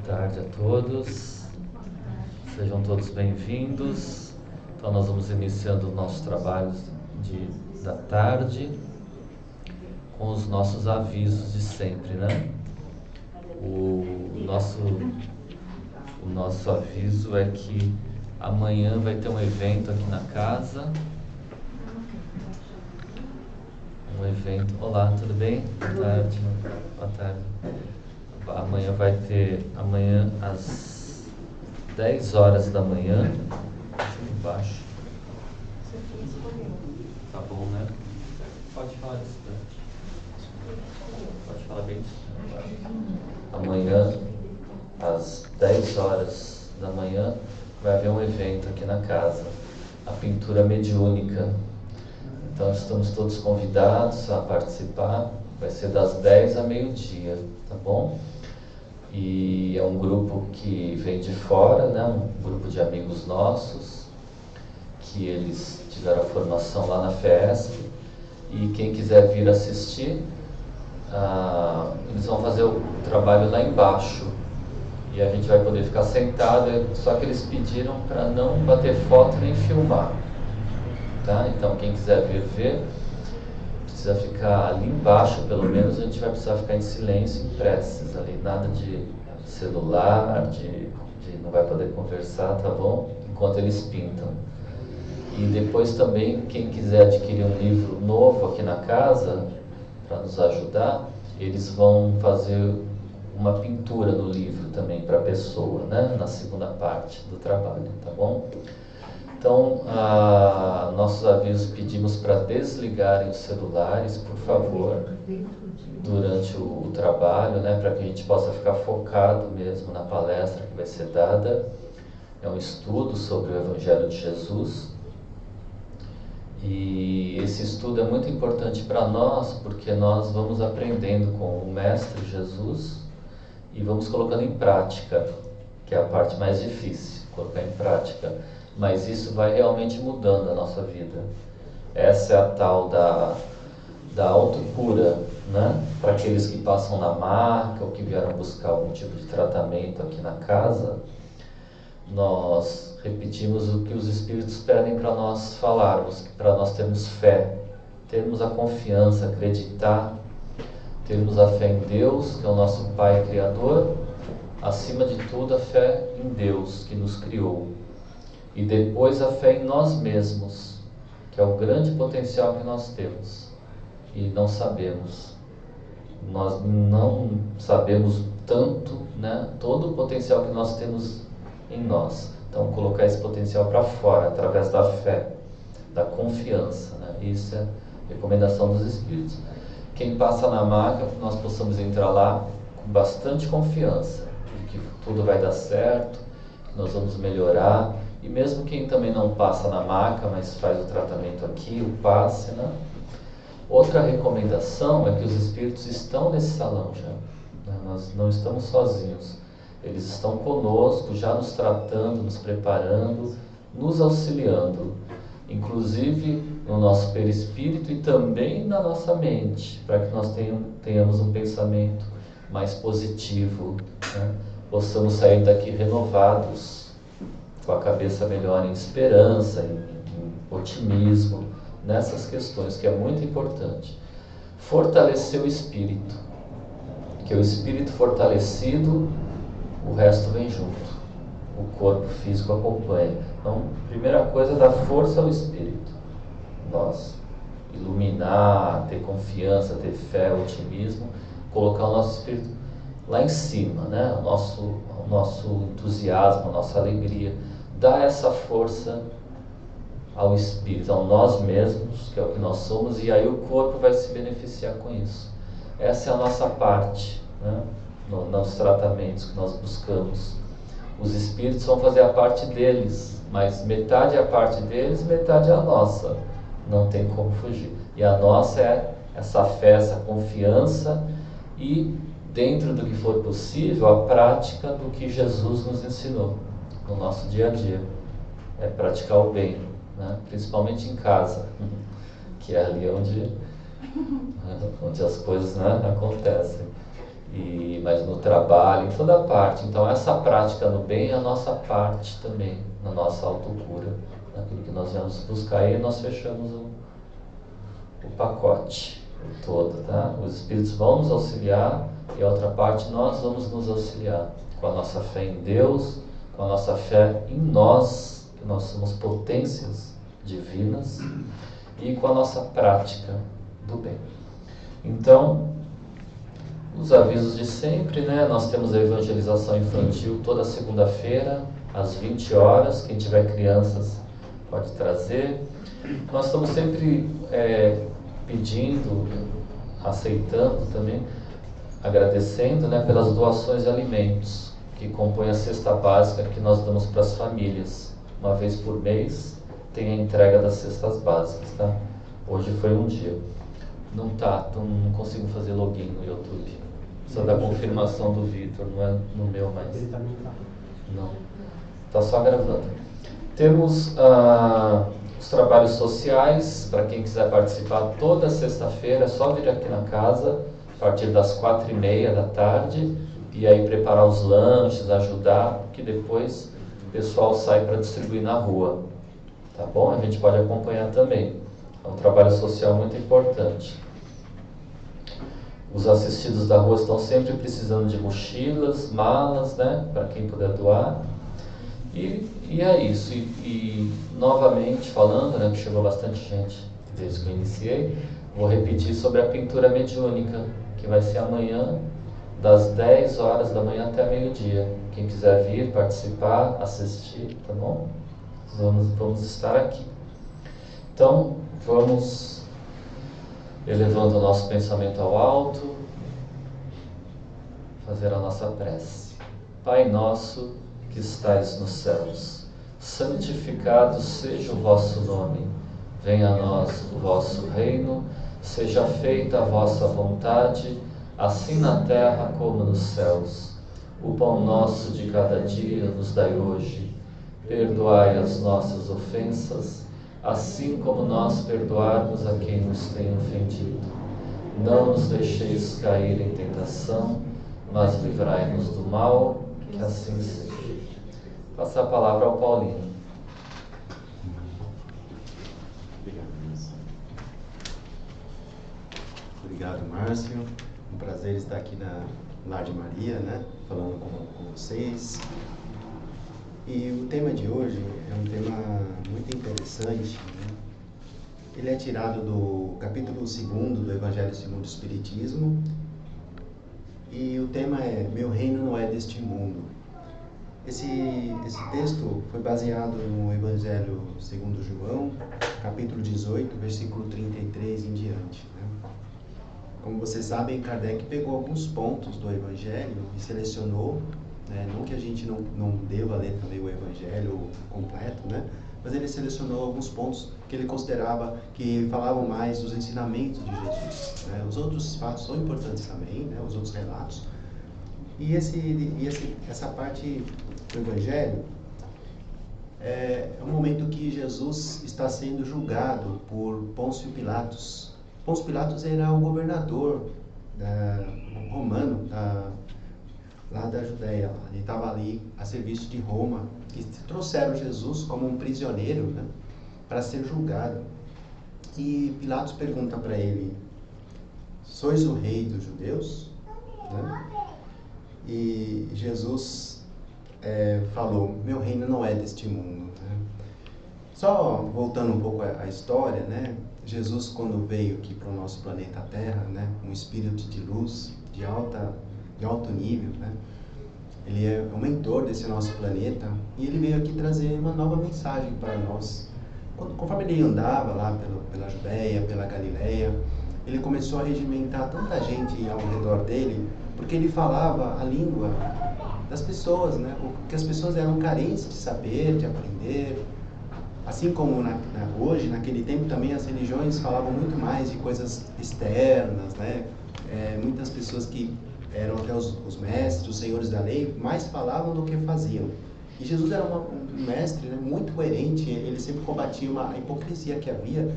tarde a todos, sejam todos bem-vindos. Então nós vamos iniciando os nossos trabalhos da tarde com os nossos avisos de sempre, né? O nosso aviso é que amanhã vai ter um evento aqui na casa. Um evento. Olá, tudo bem? Boa tarde. Boa tarde. Amanhã vai ter, às 10 horas da manhã, embaixo. Tá bom, né? Pode falar distante. Pode falar bem distante. Amanhã, às 10 horas da manhã, vai haver um evento aqui na casa, a pintura mediúnica. Então estamos todos convidados a participar, vai ser das 10 a meio-dia, tá bom? E é um grupo que vem de fora, né? Um grupo de amigos nossos, que eles tiveram a formação lá na FESP, e quem quiser vir assistir, eles vão fazer o trabalho lá embaixo, e a gente vai poder ficar sentado, só que eles pediram para não bater foto nem filmar. Tá? Então quem quiser vir ver, precisa ficar ali embaixo, pelo menos a gente vai precisar ficar em silêncio, em preces ali, nada de celular, não vai poder conversar, tá bom? Enquanto eles pintam. E depois também, quem quiser adquirir um livro novo aqui na casa, para nos ajudar, eles vão fazer uma pintura no livro também para a pessoa, né? Na segunda parte do trabalho, tá bom? Então, nossos avisos, pedimos para desligarem os celulares, por favor, durante o trabalho, né, para que a gente possa ficar focado mesmo na palestra que vai ser dada. É um estudo sobre o Evangelho de Jesus. E esse estudo é muito importante para nós, porque nós vamos aprendendo com o Mestre Jesus e vamos colocando em prática, que é a parte mais difícil, colocar em prática. Mas isso vai realmente mudando a nossa vida. Essa é a tal da autocura, né? Para aqueles que passam na maca ou que vieram buscar algum tipo de tratamento aqui na casa, nós repetimos o que os Espíritos pedem para nós falarmos, para nós termos fé, termos a confiança, acreditar, termos a fé em Deus, que é o nosso Pai Criador, acima de tudo a fé em Deus, que nos criou. E depois a fé em nós mesmos, que é o grande potencial que nós temos. E não sabemos. Nós não sabemos tanto, né? Todo o potencial que nós temos em nós. Então, colocar esse potencial para fora, através da fé, da confiança, né? Isso é recomendação dos Espíritos. Quem passa na maca, nós possamos entrar lá com bastante confiança, de que tudo vai dar certo, que nós vamos melhorar. E mesmo quem também não passa na maca, mas faz o tratamento aqui, o passe, né? Outra recomendação é que os Espíritos estão nesse salão já, né? Nós não estamos sozinhos. Eles estão conosco, já nos tratando, nos preparando, nos auxiliando, inclusive no nosso perispírito e também na nossa mente, para que nós tenhamos um pensamento mais positivo, né? Possamos sair daqui renovados, com a cabeça melhor em esperança, em otimismo, nessas questões, que é muito importante. Fortalecer o espírito, que o espírito fortalecido, o resto vem junto, o corpo físico acompanha. Então, primeira coisa é dar força ao espírito, nós iluminar, ter confiança, ter fé, otimismo, colocar o nosso espírito lá em cima, né? O nosso entusiasmo, a nossa alegria, dar essa força ao espírito, a nós mesmos, que é o que nós somos, e aí o corpo vai se beneficiar com isso. Essa é a nossa parte, né? Nos tratamentos que nós buscamos. Os espíritos vão fazer a parte deles, mas metade é a parte deles, metade é a nossa. Não tem como fugir. E a nossa é essa fé, essa confiança e, dentro do que for possível, a prática do que Jesus nos ensinou no nosso dia a dia. É praticar o bem, né? Principalmente em casa, que é ali onde as coisas, né, acontecem. mas no trabalho, em toda parte. Então essa prática no bem é a nossa parte também, na nossa autocura, naquilo que nós vamos buscar, e nós fechamos o pacote todo, tá? Os Espíritos vão nos auxiliar e a outra parte nós vamos nos auxiliar com a nossa fé em Deus, com a nossa fé em nós, que nós somos potências divinas, e com a nossa prática do bem. Então, os avisos de sempre, né? Nós temos a evangelização infantil toda segunda-feira, às 20 horas. Quem tiver crianças pode trazer. Nós estamos sempre pedindo, aceitando também, agradecendo, né, pelas doações de alimentos que compõem a cesta básica que nós damos para as famílias. Uma vez por mês tem a entrega das cestas básicas, tá? Hoje foi um dia. Não consigo fazer login no YouTube. Só da confirmação do Vitor, não é no meu, mas... Ele também tá. Não. Está só gravando. Temos os trabalhos sociais, para quem quiser participar toda sexta-feira, é só vir aqui na casa, a partir das 4h30 da tarde, e aí preparar os lanches, ajudar, que depois o pessoal sai para distribuir na rua. Tá bom? A gente pode acompanhar também. É um trabalho social muito importante. Os assistidos da rua estão sempre precisando de mochilas, malas, né? Para quem puder doar. E é isso. E novamente falando, né? Que chegou bastante gente desde que eu iniciei, vou repetir sobre a pintura mediúnica, que vai ser amanhã, das 10 horas da manhã até meio-dia. Quem quiser vir, participar, assistir, tá bom? Vamos estar aqui. Então, vamos elevando o nosso pensamento ao alto, fazer a nossa prece. Pai nosso que estais nos céus, santificado seja o vosso nome. Venha a nós o vosso reino, seja feita a vossa vontade, assim na terra como nos céus. O pão nosso de cada dia nos dai hoje. Perdoai as nossas ofensas, assim como nós perdoarmos a quem nos tem ofendido. Não nos deixeis cair em tentação, mas livrai-nos do mal, que assim seja. Passar a palavra ao Paulino. Obrigado, Márcio. Um prazer estar aqui na Lar de Maria, né? Falando com vocês. E o tema de hoje é um tema muito interessante, né? Ele é tirado do capítulo 2 do Evangelho segundo o Espiritismo. E o tema é: Meu reino não é deste mundo. Esse texto foi baseado no Evangelho segundo João, capítulo 18, versículo 33 em diante, né? Como vocês sabem, Kardec pegou alguns pontos do Evangelho e selecionou, né? Não que a gente não deva ler também o Evangelho completo, né? Mas ele selecionou alguns pontos que ele considerava que falavam mais dos ensinamentos de Jesus, né? Os outros fatos são importantes também, né? Os outros relatos. E essa parte do Evangelho é um momento que Jesus está sendo julgado por Pôncio Pilatos. Pôncio Pilatos era o governador romano lá da Judéia. Ele estava ali a serviço de Roma, e trouxeram Jesus como um prisioneiro, né, para ser julgado. E Pilatos pergunta para ele: sois o rei dos judeus? Né? E Jesus falou: meu reino não é deste mundo. Né? Só voltando um pouco à história, né? Jesus, quando veio aqui para o nosso planeta Terra, né, um espírito de luz de alto nível, né? Ele é o mentor desse nosso planeta, e ele veio aqui trazer uma nova mensagem para nós. Conforme ele andava lá pela Judéia, pela Galileia, ele começou a regimentar tanta gente ao redor dele, porque ele falava a língua das pessoas, né? Porque as pessoas eram carentes de saber, de aprender. Assim como hoje, naquele tempo também, as religiões falavam muito mais de coisas externas, né? Muitas pessoas que eram até os mestres, os senhores da lei, mais falavam do que faziam. E Jesus era um mestre, né, muito coerente. Ele sempre combatia a hipocrisia que havia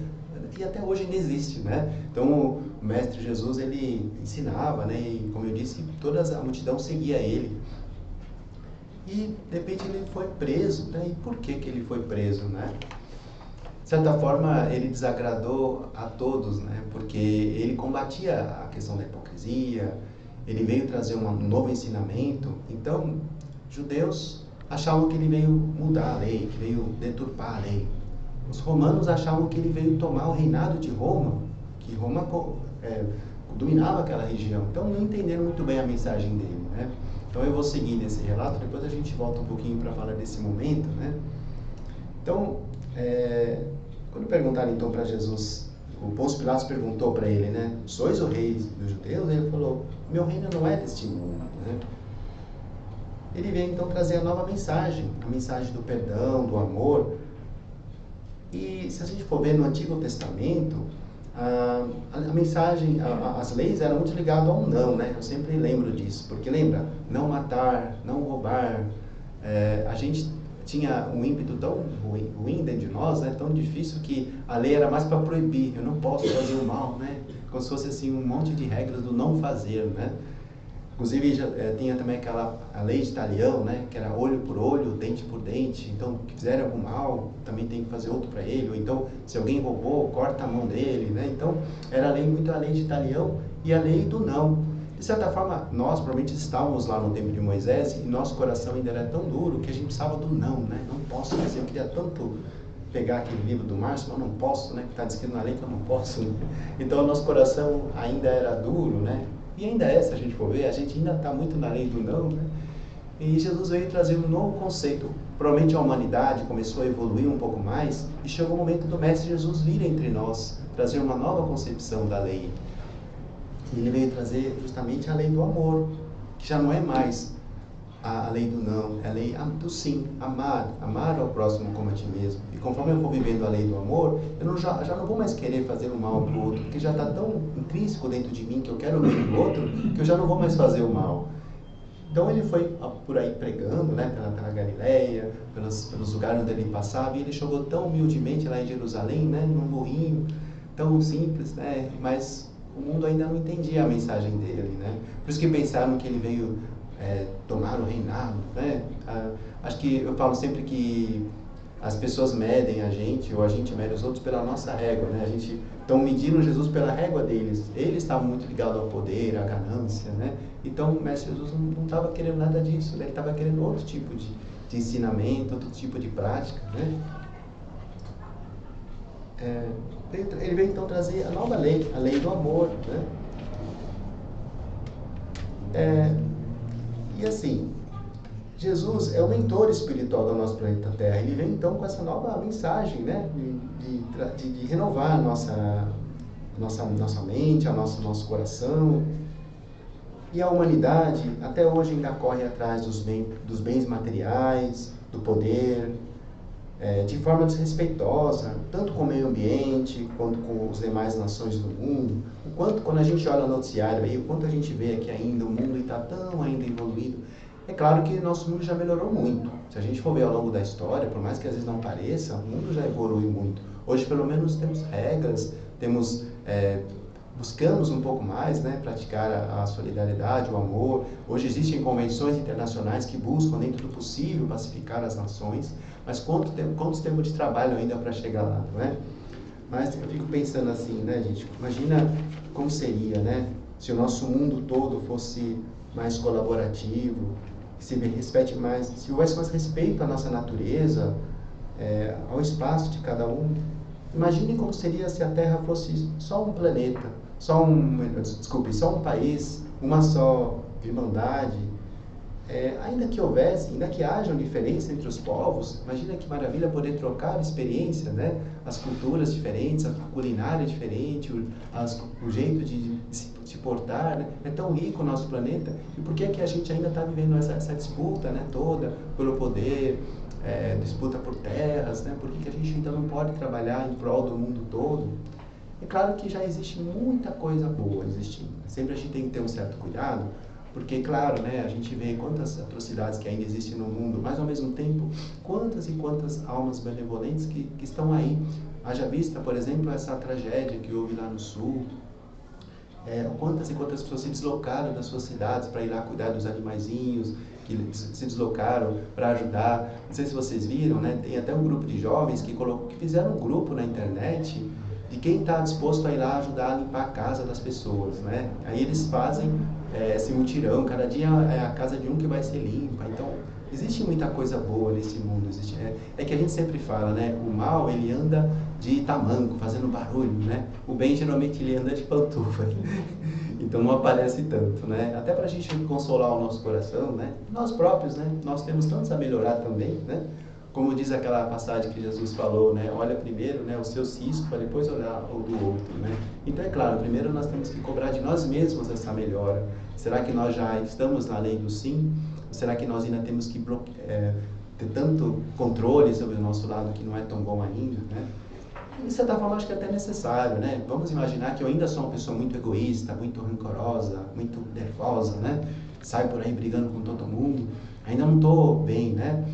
e até hoje ainda existe, né? Então o Mestre Jesus, ele ensinava, né? E como eu disse, toda a multidão seguia ele. E de repente ele foi preso, né? E por que ele foi preso, né? De certa forma ele desagradou a todos, né? Porque ele combatia a questão da hipocrisia, ele veio trazer um novo ensinamento. Então, judeus achavam que ele veio mudar a lei, que veio deturpar a lei. Os romanos achavam que ele veio tomar o reinado de Roma, que Roma dominava aquela região. Então não entenderam muito bem a mensagem dele, né? Então eu vou seguir nesse relato, depois a gente volta um pouquinho para falar desse momento, né? Então, quando perguntaram então para Jesus, o Pôncio Pilatos perguntou para ele, né? Sois o rei dos judeus? Ele falou, meu reino não é deste mundo, né? Ele veio então trazer a nova mensagem, a mensagem do perdão, do amor. E se a gente for ver no Antigo Testamento, a mensagem, as leis eram muito ligadas ao não, né? Eu sempre lembro disso, porque lembra, não matar, não roubar. A gente tinha um ímpeto tão ruim dentro de nós, né? Tão difícil, que a lei era mais para proibir. Eu não posso fazer o mal, né? Como se fosse assim um monte de regras do não fazer, né? Inclusive tinha também a lei de Talião, né? Que era olho por olho, dente por dente. Então, se fizer algum mal, também tem que fazer outro para ele. Ou então, se alguém roubou, corta a mão dele, né? Então, era muito a lei de Talião e a lei do não. De certa forma, nós provavelmente estávamos lá no tempo de Moisés e nosso coração ainda era tão duro que a gente precisava do não, né? Não posso fazer, eu queria tanto pegar aquele livro do Márcio, mas não posso, né? Que está descrito na lei que eu não posso. Né? Então, o nosso coração ainda era duro, né? E ainda se a gente for ver, a gente ainda está muito na lei do não, né? E Jesus veio trazer um novo conceito. Provavelmente a humanidade começou a evoluir um pouco mais e chegou o momento do Mestre Jesus vir entre nós, trazer uma nova concepção da lei. E ele veio trazer justamente a lei do amor, que já não é mais a lei do não, é a lei do sim, amar ao próximo como a ti mesmo. E conforme eu for vivendo a lei do amor, eu já não vou mais querer fazer o mal para o outro, porque já está tão intrínseco dentro de mim que eu quero o bem do outro, que eu já não vou mais fazer o mal. Então ele foi por aí pregando, né, pela Galileia, pelos lugares onde ele passava, e ele chegou tão humildemente lá em Jerusalém, né, num morrinho, tão simples, né, mas o mundo ainda não entendia a mensagem dele, né? Por isso que pensaram que ele veio tomar o reinado, né? Acho que eu falo sempre que as pessoas medem a gente, ou a gente mede os outros pela nossa régua, né? A gente estão medindo Jesus pela régua deles. Eles estavam muito ligados ao poder, à ganância, né? Então o Mestre Jesus não estava querendo nada disso, né? Ele estava querendo outro tipo de ensinamento, outro tipo de prática, né? Ele veio então trazer a nova lei, a lei do amor, né? E assim, Jesus é o mentor espiritual do nosso planeta Terra. Ele vem então com essa nova mensagem, né? De renovar a nossa mente, nosso coração. E a humanidade até hoje ainda corre atrás dos bens materiais, do poder, de forma desrespeitosa, tanto com o meio ambiente, quanto com as demais nações do mundo. O quanto, quando a gente olha o noticiário aí, o quanto a gente vê que ainda o mundo está tão ainda evoluído. É claro que nosso mundo já melhorou muito. Se a gente for ver ao longo da história, por mais que às vezes não pareça, o mundo já evoluiu muito. Hoje, pelo menos, temos regras, buscamos um pouco mais, né, praticar a solidariedade, o amor. Hoje existem convenções internacionais que buscam, dentro do possível, pacificar as nações. Mas quantos tempos de trabalho ainda para chegar lá, não é? Mas eu fico pensando assim, né, gente? Imagina como seria, né, se o nosso mundo todo fosse mais colaborativo, se respeite mais, se houvesse mais respeito à nossa natureza, ao espaço de cada um. Imagine como seria se a Terra fosse só um planeta, só um país, uma só irmandade. Ainda que houvesse, ainda que hajam diferenças entre os povos, imagina que maravilha poder trocar a experiência, né? As culturas diferentes, a culinária diferente, o jeito de se portar, né? É tão rico o nosso planeta. E por que a gente ainda está vivendo essa disputa, né, toda pelo poder, disputa por terras, né? Por que a gente ainda não pode trabalhar em prol do mundo todo? É claro que já existe muita coisa boa existindo. Sempre a gente tem que ter um certo cuidado, porque, claro, né, a gente vê quantas atrocidades que ainda existem no mundo, mas, ao mesmo tempo, quantas e quantas almas benevolentes que estão aí Haja vista, por exemplo, essa tragédia que houve lá no sul, quantas e quantas pessoas se deslocaram das suas cidades para ir lá cuidar dos animaizinhos, que se deslocaram para ajudar. Não sei se vocês viram, né? Tem até um grupo de jovens que fizeram um grupo na internet de quem está disposto a ir lá ajudar a limpar a casa das pessoas, né? Aí eles fazem esse mutirão, cada dia é a casa de um que vai ser limpa. Então, existe muita coisa boa nesse mundo. É que a gente sempre fala, né? O mal, ele anda de tamanco, fazendo barulho, né? O bem, geralmente, ele anda de pantufa. Então, não aparece tanto, né? Até para a gente consolar o nosso coração, né? Nós próprios, né? Nós temos tantos a melhorar também, né? Como diz aquela passagem que Jesus falou, né? Olha primeiro, né, o seu cisco, para depois olhar o do outro, né? Então, é claro, primeiro nós temos que cobrar de nós mesmos essa melhora. Será que nós já estamos na lei do sim? Ou será que nós ainda temos que ter tanto controle sobre o nosso lado que não é tão bom ainda, né? De certa forma, acho que é até necessário, né? Vamos imaginar que eu ainda sou uma pessoa muito egoísta, muito rancorosa, muito nervosa, né? Saio por aí brigando com todo mundo, ainda não estou bem, né?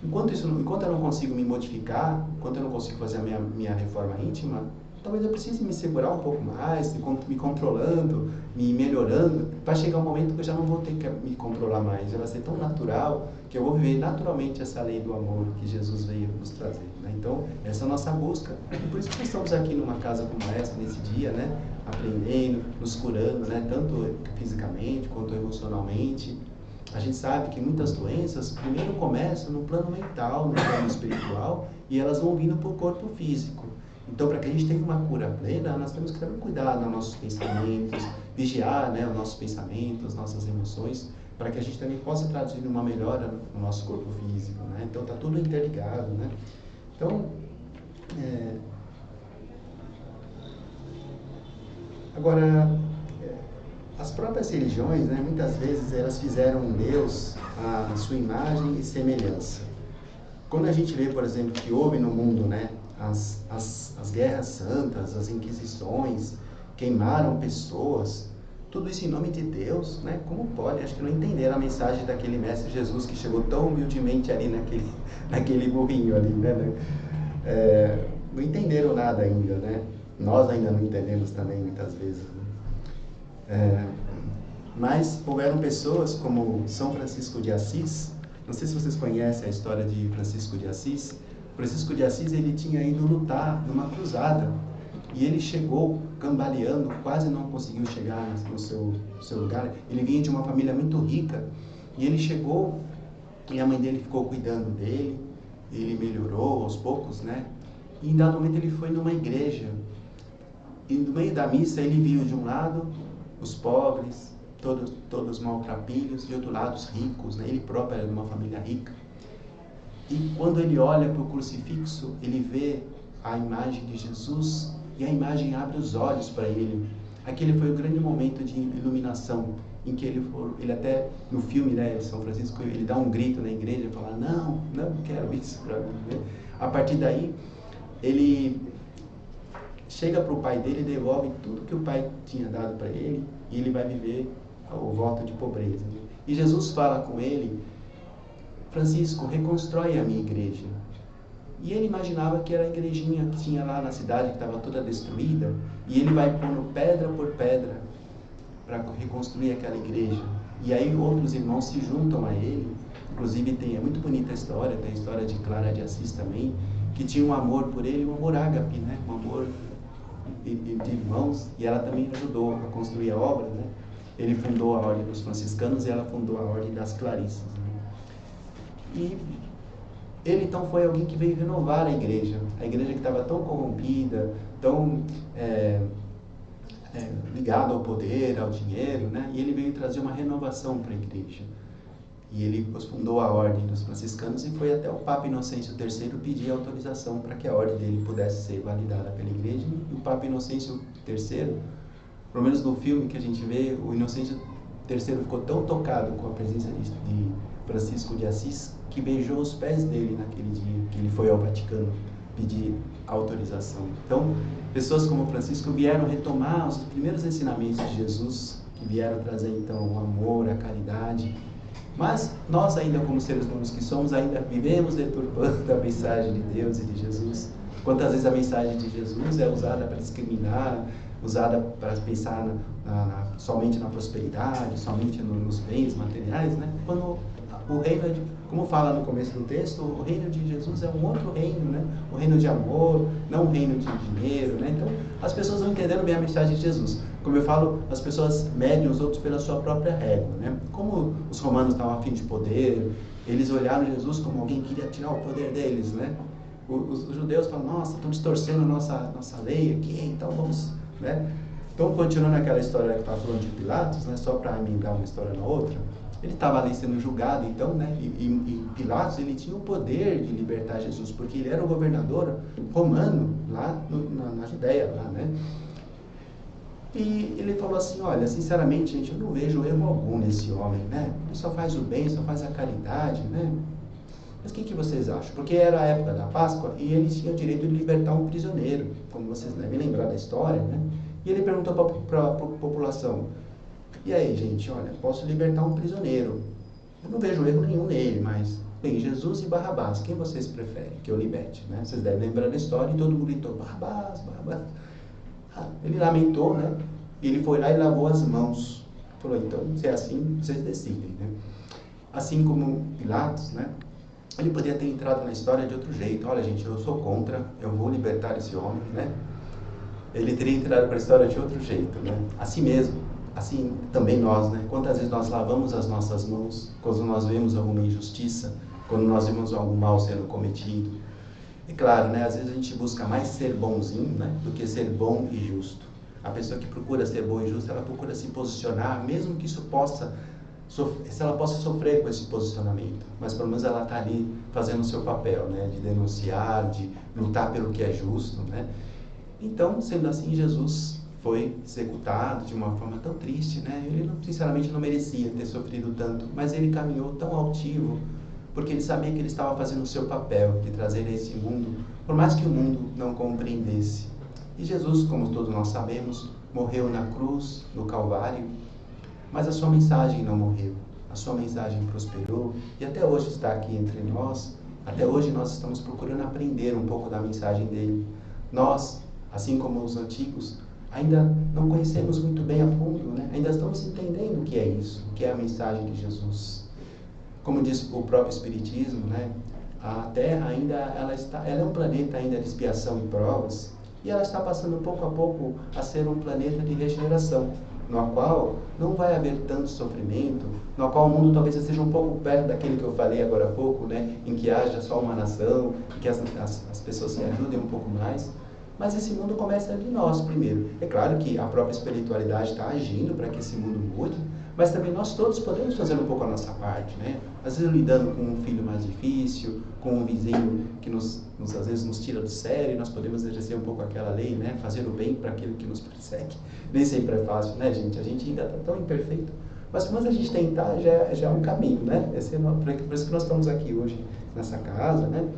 Enquanto eu não consigo me modificar, enquanto eu não consigo fazer a minha reforma íntima, talvez eu precise me segurar um pouco mais, me controlando, me melhorando, para chegar um momento que eu já não vou ter que me controlar mais. Já vai ser tão natural que eu vou viver naturalmente essa lei do amor que Jesus veio nos trazer, né? Então, essa é a nossa busca. E por isso que nós estamos aqui numa casa como essa, nesse dia, né? Aprendendo, nos curando, né? Tanto fisicamente quanto emocionalmente. A gente sabe que muitas doenças primeiro começam no plano mental, no plano espiritual, e elas vão vindo para o corpo físico. Então, para que a gente tenha uma cura plena, nós temos que também cuidar dos nossos pensamentos, vigiar, né, os nossos pensamentos, as nossas emoções, para que a gente também possa traduzir uma melhora no nosso corpo físico, né? Então, está tudo interligado, né? Então, agora, as próprias religiões, né, muitas vezes, elas fizeram um Deus à sua imagem e semelhança. Quando a gente vê, por exemplo, que houve no mundo, né, as guerras santas, as inquisições, queimaram pessoas, tudo isso em nome de Deus, né? Como pode? Acho que não entenderam a mensagem daquele mestre Jesus que chegou tão humildemente ali naquele burrinho ali, né? Não entenderam nada ainda, né? Nós ainda não entendemos também muitas vezes, né? Mas houveram pessoas como São Francisco de Assis. Não sei se vocês conhecem a história de Francisco de Assis. Francisco de Assis, ele tinha ido lutar numa cruzada e ele chegou cambaleando, quase não conseguiu chegar no seu lugar. Ele vinha de uma família muito rica e ele chegou e a mãe dele ficou cuidando dele. Ele melhorou aos poucos, né? E em dado momento ele foi numa igreja e no meio da missa ele viu de um lado os pobres, todos maltrapilhos, de outro lado os ricos, né? Ele próprio era de uma família rica. E quando ele olha para o crucifixo, ele vê a imagem de Jesus e a imagem abre os olhos para ele. Aquele foi o grande momento de iluminação, em que ele até no filme, né, São Francisco, ele dá um grito na igreja e fala, não quero isso para mim, né? A partir daí, ele chega para o pai dele e devolve tudo que o pai tinha dado para ele e ele vai viver o voto de pobreza. E Jesus fala com ele, Francisco, reconstrói a minha igreja. E ele imaginava que era a igrejinha que tinha lá na cidade, que estava toda destruída, e ele vai pondo pedra por pedra para reconstruir aquela igreja. E aí outros irmãos se juntam a ele. Inclusive é muito bonita a história, tem a história de Clara de Assis também, que tinha um amor por ele, um amor ágape, né? Um amor de irmãos, e ela também ajudou a construir a obra, né? Ele fundou a Ordem dos Franciscanos e ela fundou a Ordem das Clarissas, né? E ele então foi alguém que veio renovar a igreja que estava tão corrompida, tão ligada ao poder, ao dinheiro, né? E ele veio trazer uma renovação para a igreja. E ele fundou a Ordem dos Franciscanos e foi até o Papa Inocêncio III pedir autorização para que a ordem dele pudesse ser validada pela igreja. E o Papa Inocêncio III, pelo menos no filme que a gente vê, o Inocêncio III ficou tão tocado com a presença de Francisco de Assis que beijou os pés dele naquele dia que ele foi ao Vaticano pedir autorização. Então, pessoas como Francisco vieram retomar os primeiros ensinamentos de Jesus, que vieram trazer então o amor, a caridade. Mas nós ainda como seres humanos que somos, ainda vivemos deturpando a mensagem de Deus e de Jesus. Quantas vezes a mensagem de Jesus é usada para discriminar, usada para pensar somente na prosperidade, somente nos bens materiais, né? Quando o reino, como fala no começo do texto, o reino de Jesus é um outro reino, né? O reino de amor, não um reino de dinheiro, né? Então, as pessoas não entenderam bem a mensagem de Jesus. Como eu falo, as pessoas medem os outros pela sua própria régua, né? Como os romanos estavam a fim de poder, eles olharam Jesus como alguém que queria tirar o poder deles, né? Os judeus falam, nossa, estão distorcendo a nossa lei aqui, então vamos, né? Então, continuando aquela história que eu estava falando de Pilatos, né? Só para emendar uma história na outra, ele estava ali sendo julgado, então, né? E Pilatos, ele tinha o poder de libertar Jesus, porque ele era o governador romano lá na Judéia, lá, né? E ele falou assim, olha, sinceramente, gente, eu não vejo erro algum nesse homem, né? Ele só faz o bem, só faz a caridade, né? Mas o que vocês acham? Porque era a época da Páscoa e eles tinham o direito de libertar um prisioneiro, como vocês devem lembrar da história, né? E ele perguntou para a população, e aí, gente, olha, posso libertar um prisioneiro. Eu não vejo erro nenhum nele, mas, bem, Jesus e Barrabás, quem vocês preferem que eu liberte, né? Vocês devem lembrar da história e todo mundo gritou, Barrabás, Barrabás. Ele lamentou, né? E ele foi lá e lavou as mãos. Falou, então, se é assim, vocês decidem, né? Assim como Pilatos, né? Ele podia ter entrado na história de outro jeito. Olha, gente, eu sou contra, eu vou libertar esse homem, né? Ele teria entrado para a história de outro jeito, né? Assim mesmo, assim também nós, né? Quantas vezes nós lavamos as nossas mãos quando nós vemos alguma injustiça, quando nós vemos algum mal sendo cometido. E claro, né? Às vezes a gente busca mais ser bonzinho, né? Do que ser bom e justo. A pessoa que procura ser boa e justa, ela procura se posicionar, mesmo que isso possa se ela possa sofrer com esse posicionamento, mas pelo menos ela está ali fazendo o seu papel, né, de denunciar, de lutar pelo que é justo, né? Então, sendo assim, Jesus foi executado de uma forma tão triste, né? Ele sinceramente não merecia ter sofrido tanto, mas ele caminhou tão altivo, porque ele sabia que ele estava fazendo o seu papel de trazer a esse mundo, por mais que o mundo não compreendesse. E Jesus, como todos nós sabemos, morreu na cruz, no Calvário, mas a sua mensagem não morreu, a sua mensagem prosperou e até hoje está aqui entre nós. Até hoje nós estamos procurando aprender um pouco da mensagem dele. Nós, assim como os antigos, ainda não conhecemos muito bem a fundo, né? Ainda estamos entendendo o que é isso, o que é a mensagem de Jesus. Como diz o próprio Espiritismo, né? A Terra ainda ela é um planeta ainda de expiação e provas, e ela está passando pouco a pouco a ser um planeta de regeneração, no qual não vai haver tanto sofrimento, no qual o mundo talvez esteja um pouco perto daquele que eu falei agora há pouco, né? Em que haja só uma nação, em que as pessoas se ajudem um pouco mais. Mas esse mundo começa de nós primeiro. É claro que a própria espiritualidade está agindo para que esse mundo mude, mas também nós todos podemos fazer um pouco a nossa parte, né? Às vezes lidando com um filho mais difícil, com um vizinho que às vezes nos tira do sério, nós podemos exercer um pouco aquela lei, né? Fazer o bem para aquele que nos persegue. Nem sempre é fácil, né, gente? A gente ainda está tão imperfeito. Mas a gente tentar já é um caminho, né? Por isso que nós estamos aqui hoje nessa casa, né?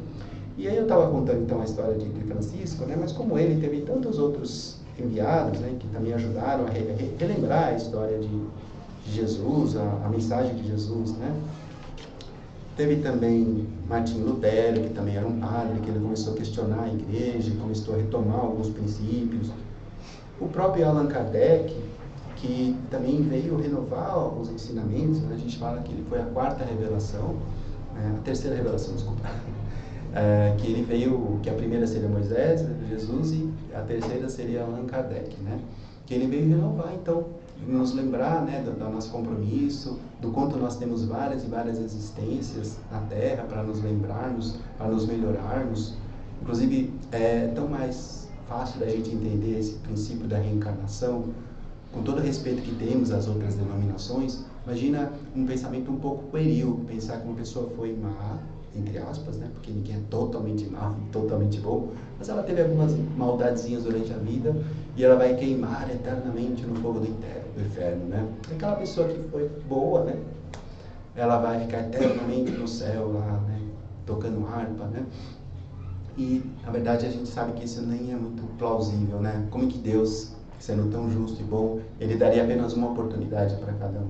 E aí eu estava contando então a história de Francisco, né? Mas como ele teve tantos outros enviados, né? Que também ajudaram a relembrar a história de Jesus, a mensagem de Jesus, né? Teve também Martinho Lutero, que também era um padre, que ele começou a questionar a igreja, começou a retomar alguns princípios. O próprio Allan Kardec, que também veio renovar os ensinamentos, né? A gente fala que ele foi a quarta revelação, a terceira revelação, desculpa. Que ele veio, que a primeira seria Moisés, Jesus, e a terceira seria Allan Kardec, né? Que ele veio renovar, então, nos lembrar, né, do nosso compromisso, do quanto nós temos várias e várias existências na Terra para nos lembrarmos, para nos melhorarmos. Inclusive, é tão mais fácil da gente entender esse princípio da reencarnação, com todo o respeito que temos às outras denominações. Imagina um pensamento um pouco pueril, pensar que uma pessoa foi má, entre aspas, né? Porque ninguém é totalmente má, totalmente bom, mas ela teve algumas maldadezinhas durante a vida e ela vai queimar eternamente no fogo do inferno, né? Aquela pessoa que foi boa, né? Ela vai ficar eternamente no céu lá, né? Tocando harpa, né? E, na verdade, a gente sabe que isso nem é muito plausível, né? Como que Deus, sendo tão justo e bom, ele daria apenas uma oportunidade para cada um?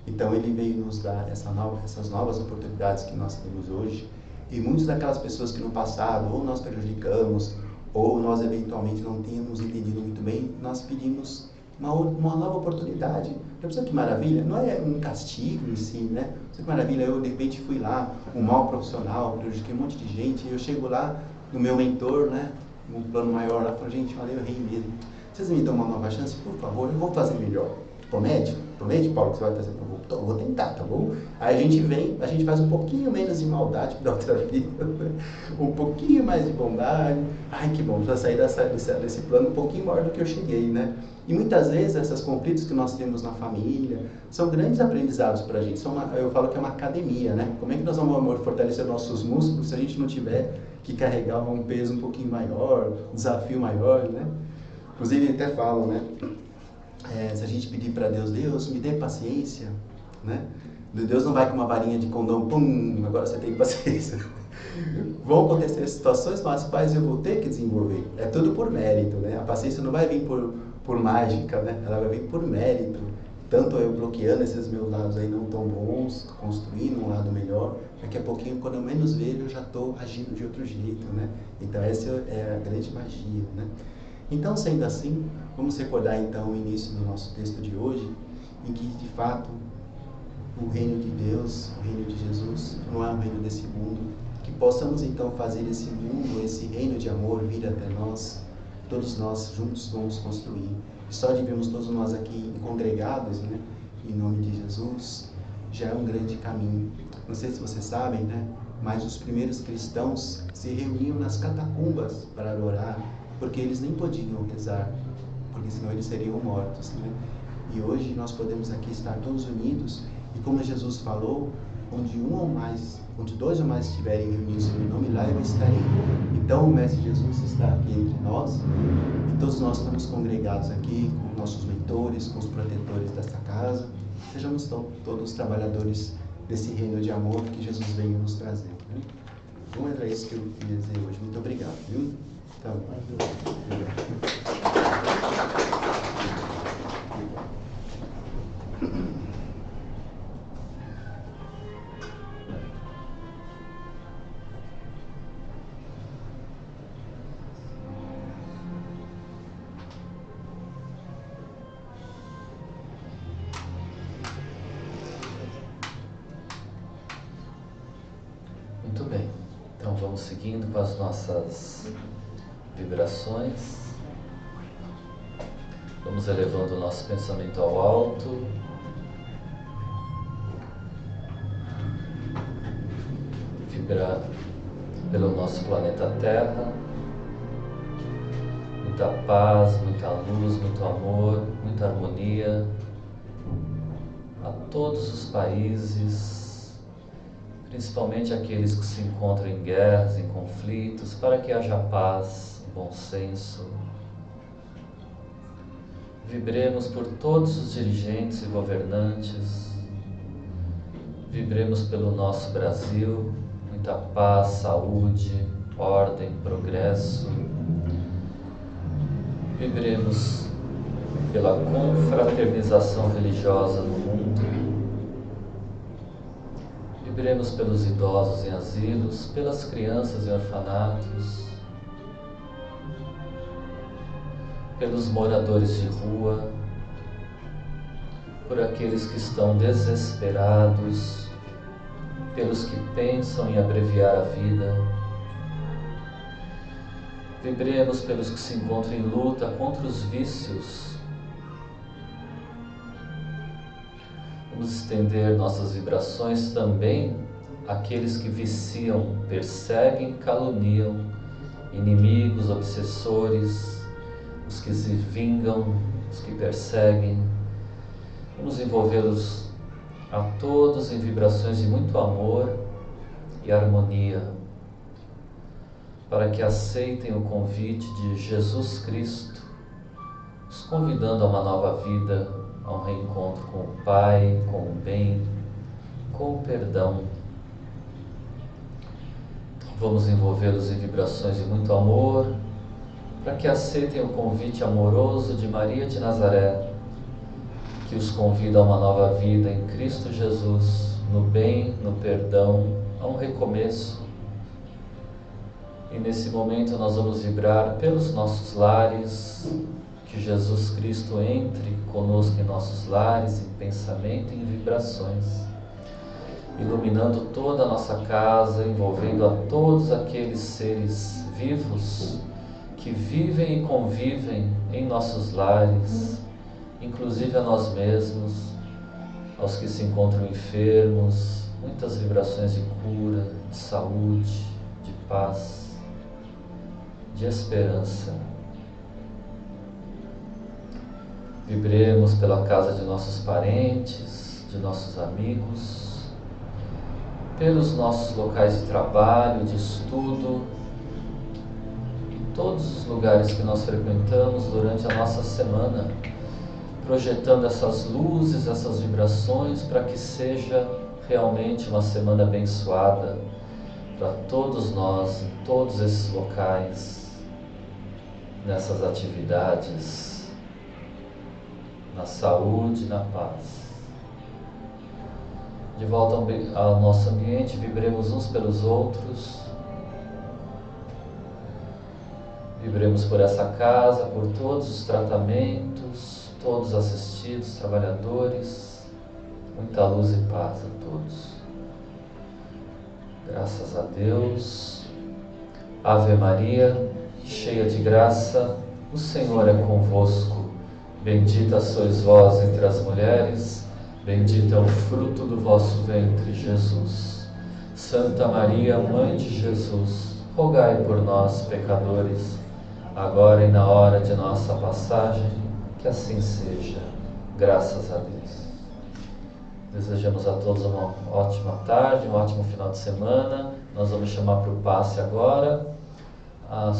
Então ele veio nos dar essas novas oportunidades que nós temos hoje, e muitas daquelas pessoas que no passado ou nós prejudicamos, ou nós eventualmente não tínhamos entendido muito bem, nós pedimos uma nova oportunidade. Pensa que maravilha, não é um castigo em si, né? Pensa que maravilha, eu de repente fui lá, um mau profissional, prejudiquei um monte de gente, e eu chego lá no meu mentor, né? Um plano maior lá, falo, gente, olha, eu errei mesmo. Vocês me dão uma nova chance, por favor, eu vou fazer melhor. Promete? Promete, Paulo, que você vai fazer? Eu vou tentar, tá bom? Aí a gente vem, a gente faz um pouquinho menos de maldade da outra vida, um pouquinho mais de bondade. Ai, que bom, já saí desse plano um pouquinho maior do que eu cheguei, né? E muitas vezes esses conflitos que nós temos na família são grandes aprendizados para a gente. Eu falo que é uma academia, né? Como é que nós vamos, amor, fortalecer nossos músculos se a gente não tiver que carregar um peso um pouquinho maior, um desafio maior, né? Inclusive, até falam, né? Se a gente pedir para Deus, Deus, me dê paciência, né? Deus não vai com uma varinha de condão, pum, agora você tem paciência. Vão acontecer situações nas quais eu vou ter que desenvolver. É tudo por mérito, né? A paciência não vai vir por mágica, né? Ela vai vir por mérito. Tanto eu bloqueando esses meus lados aí não tão bons, construindo um lado melhor, daqui a pouquinho, quando eu menos vejo, eu já estou agindo de outro jeito, né? Então essa é a grande magia, né? Então, sendo assim, vamos recordar então o início do nosso texto de hoje, em que de fato o reino de Deus, o reino de Jesus, não é um reino desse mundo, que possamos então fazer esse mundo, esse reino de amor vir até nós, todos nós juntos vamos construir. E só de vermos todos nós aqui congregados, né, em nome de Jesus, já é um grande caminho. Não sei se vocês sabem, né, mas os primeiros cristãos se reuniam nas catacumbas para orar, porque eles nem podiam rezar, porque senão eles seriam mortos, né? E hoje nós podemos aqui estar todos unidos, e como Jesus falou, onde dois ou mais estiverem reunidos em meu nome, lá eu estarei. Então o Mestre Jesus está aqui entre nós, e todos nós estamos congregados aqui, com nossos mentores, com os protetores desta casa. Sejamos todos trabalhadores desse reino de amor que Jesus veio nos trazer, né? Então era isso que eu queria dizer hoje. Muito obrigado, viu? Tá bom. Muito bem, então vamos seguindo com as nossas vibrações. Vamos elevando o nosso pensamento ao alto. Vibrar pelo nosso planeta Terra. Muita paz, muita luz, muito amor, muita harmonia a todos os países, principalmente aqueles que se encontram em guerras, em conflitos, para que haja paz, bom senso. Vibremos por todos os dirigentes e governantes. Vibremos pelo nosso Brasil, muita paz, saúde, ordem, progresso. Vibremos pela confraternização religiosa no mundo. Vibremos pelos idosos em asilos, pelas crianças em orfanatos, pelos moradores de rua, por aqueles que estão desesperados, pelos que pensam em abreviar a vida. Vibremos pelos que se encontram em luta contra os vícios. Vamos estender nossas vibrações também àqueles que viciam, perseguem, caluniam, inimigos, obsessores, os que se vingam, os que perseguem. Vamos envolvê-los a todos em vibrações de muito amor e harmonia, para que aceitem o convite de Jesus Cristo, nos convidando a uma nova vida, a um reencontro com o Pai, com o bem, com o perdão. Vamos envolvê-los em vibrações de muito amor, para que aceitem o convite amoroso de Maria de Nazaré, que os convida a uma nova vida em Cristo Jesus, no bem, no perdão, a um recomeço. E nesse momento nós vamos vibrar pelos nossos lares, que Jesus Cristo entre conosco em nossos lares, em pensamento e em vibrações, iluminando toda a nossa casa, envolvendo a todos aqueles seres vivos que vivem e convivem em nossos lares, inclusive a nós mesmos, aos que se encontram enfermos, muitas vibrações de cura, de saúde, de paz, de esperança. Vibremos pela casa de nossos parentes, de nossos amigos, pelos nossos locais de trabalho, de estudo, e todos os lugares que nós frequentamos durante a nossa semana, projetando essas luzes, essas vibrações, para que seja realmente uma semana abençoada para todos nós, em todos esses locais, nessas atividades, na saúde, na paz. De volta ao nosso ambiente, vibremos uns pelos outros, vibremos por essa casa, por todos os tratamentos, todos assistidos, trabalhadores, muita luz e paz a todos. Graças a Deus. Ave Maria, cheia de graça, o Senhor é convosco. Bendita sois vós entre as mulheres, bendito é o fruto do vosso ventre, Jesus. Santa Maria, Mãe de Jesus, rogai por nós, pecadores, agora e na hora de nossa passagem, que assim seja. Graças a Deus. Desejamos a todos uma ótima tarde, um ótimo final de semana. Nós vamos chamar para o passe agora.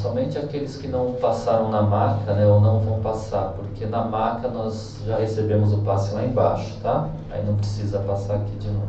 Somente aqueles que não passaram na maca, né, ou não vão passar, porque na maca nós já recebemos o passe lá embaixo, tá? Aí não precisa passar aqui de novo.